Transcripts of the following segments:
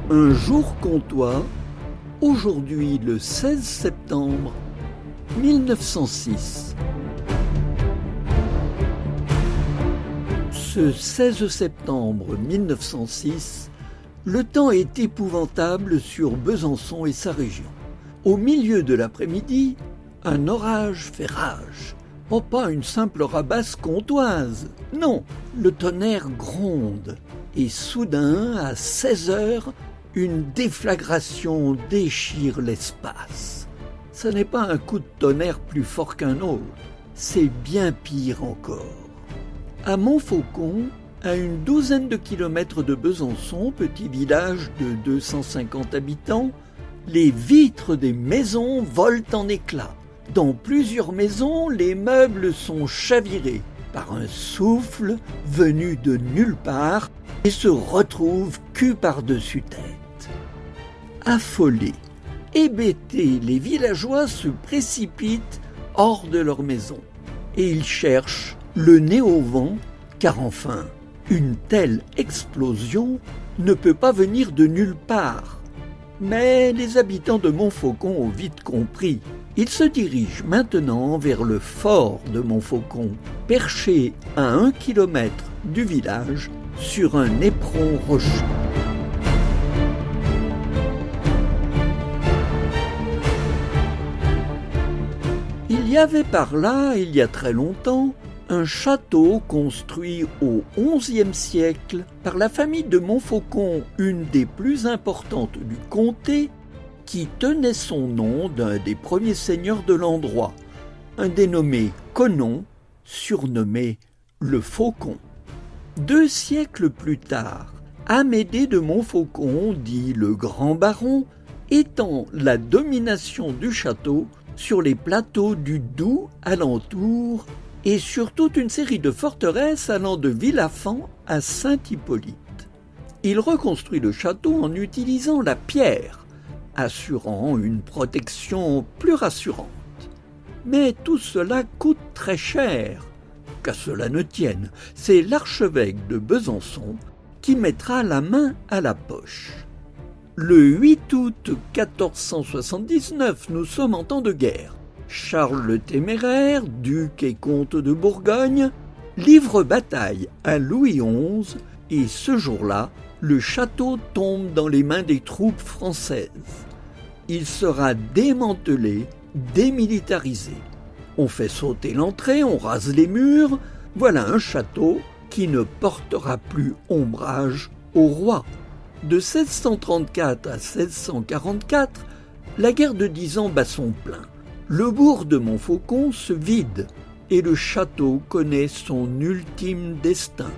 Un jour comtois, aujourd'hui le 16 septembre 1906. Ce 16 septembre 1906, le temps est épouvantable sur Besançon et sa région. Au milieu de l'après-midi, un orage fait rage. Oh, pas une simple rabasse comtoise, non, le tonnerre gronde. Et soudain, à 16 heures, une déflagration déchire l'espace. Ce n'est pas un coup de tonnerre plus fort qu'un autre, c'est bien pire encore. À Montfaucon, à une douzaine de kilomètres de Besançon, petit village de 250 habitants, les vitres des maisons volent en éclats. Dans plusieurs maisons, les meubles sont chavirés par un souffle venu de nulle part et se retrouvent cul par-dessus tête. Affolés, hébétés, les villageois se précipitent hors de leur maison et ils cherchent le nez au vent, car enfin, une telle explosion ne peut pas venir de nulle part. Mais les habitants de Montfaucon ont vite compris. Ils se dirigent maintenant vers le fort de Montfaucon, perché à 1 kilomètre du village sur un éperon rocheux. Il y avait par là, il y a très longtemps, un château construit au XIe siècle par la famille de Montfaucon, une des plus importantes du comté, qui tenait son nom d'un des premiers seigneurs de l'endroit, un dénommé Conon, surnommé le Faucon. 2 siècles plus tard, Amédée de Montfaucon, dit le Grand Baron, étend la domination du château sur les plateaux du Doubs alentour et sur toute une série de forteresses allant de Villafan à Saint-Hippolyte. Il reconstruit le château en utilisant la pierre, assurant une protection plus rassurante. Mais tout cela coûte très cher. Qu'à cela ne tienne, c'est l'archevêque de Besançon qui mettra la main à la poche. Le 8 août 1479, nous sommes en temps de guerre. Charles le Téméraire, duc et comte de Bourgogne, livre bataille à Louis XI et ce jour-là, le château tombe dans les mains des troupes françaises. Il sera démantelé, démilitarisé. On fait sauter l'entrée, on rase les murs, voilà un château qui ne portera plus ombrage au roi. De 1634 à 1644, la guerre de 10 ans bat son plein. Le bourg de Montfaucon se vide et le château connaît son ultime destin.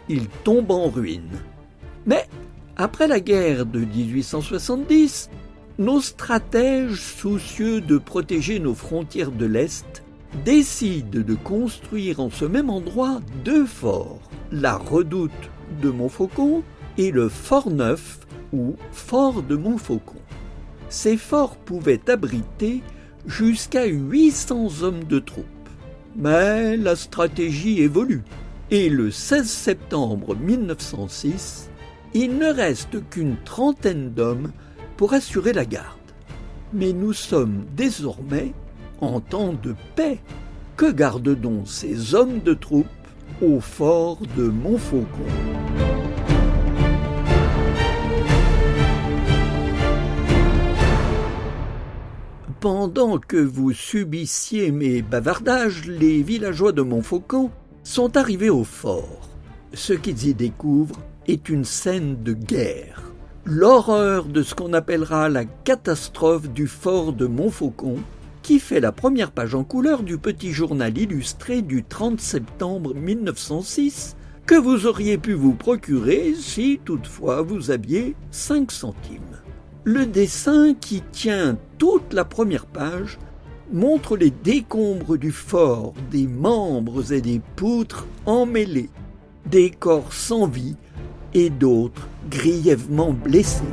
Il tombe en ruine. Mais, après la guerre de 1870, nos stratèges, soucieux de protéger nos frontières de l'Est, décident de construire en ce même endroit 2 forts, la redoute de Montfaucon et le Fort Neuf ou Fort de Montfaucon. Ces forts pouvaient abriter jusqu'à 800 hommes de troupes. Mais la stratégie évolue et le 16 septembre 1906, il ne reste qu'une trentaine d'hommes pour assurer la garde. Mais nous sommes désormais en temps de paix. Que gardent donc ces hommes de troupes au fort de Montfaucon ? Pendant que vous subissiez mes bavardages, les villageois de Montfaucon sont arrivés au fort. Ce qu'ils y découvrent est une scène de guerre. L'horreur de ce qu'on appellera la catastrophe du fort de Montfaucon, qui fait la première page en couleur du petit journal illustré du 30 septembre 1906, que vous auriez pu vous procurer si toutefois vous aviez 5 centimes. Le dessin qui tient toute la première page montre les décombres du fort, des membres et des poutres emmêlés, des corps sans vie et d'autres grièvement blessés.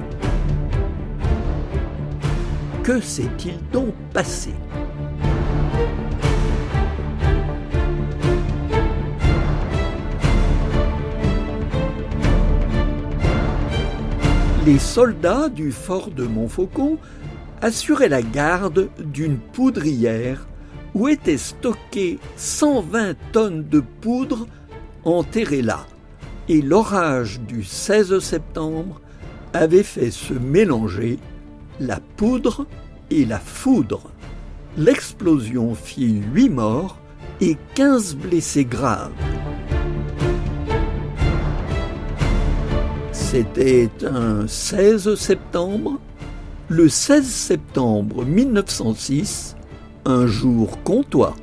Que s'est-il donc passé ? Les soldats du fort de Montfaucon assuraient la garde d'une poudrière où étaient stockées 120 tonnes de poudre enterrées là. Et l'orage du 16 septembre avait fait se mélanger la poudre et la foudre. L'explosion fit 8 morts et 15 blessés graves. C'était un 16 septembre. Le 16 septembre 1906, un jour comtois.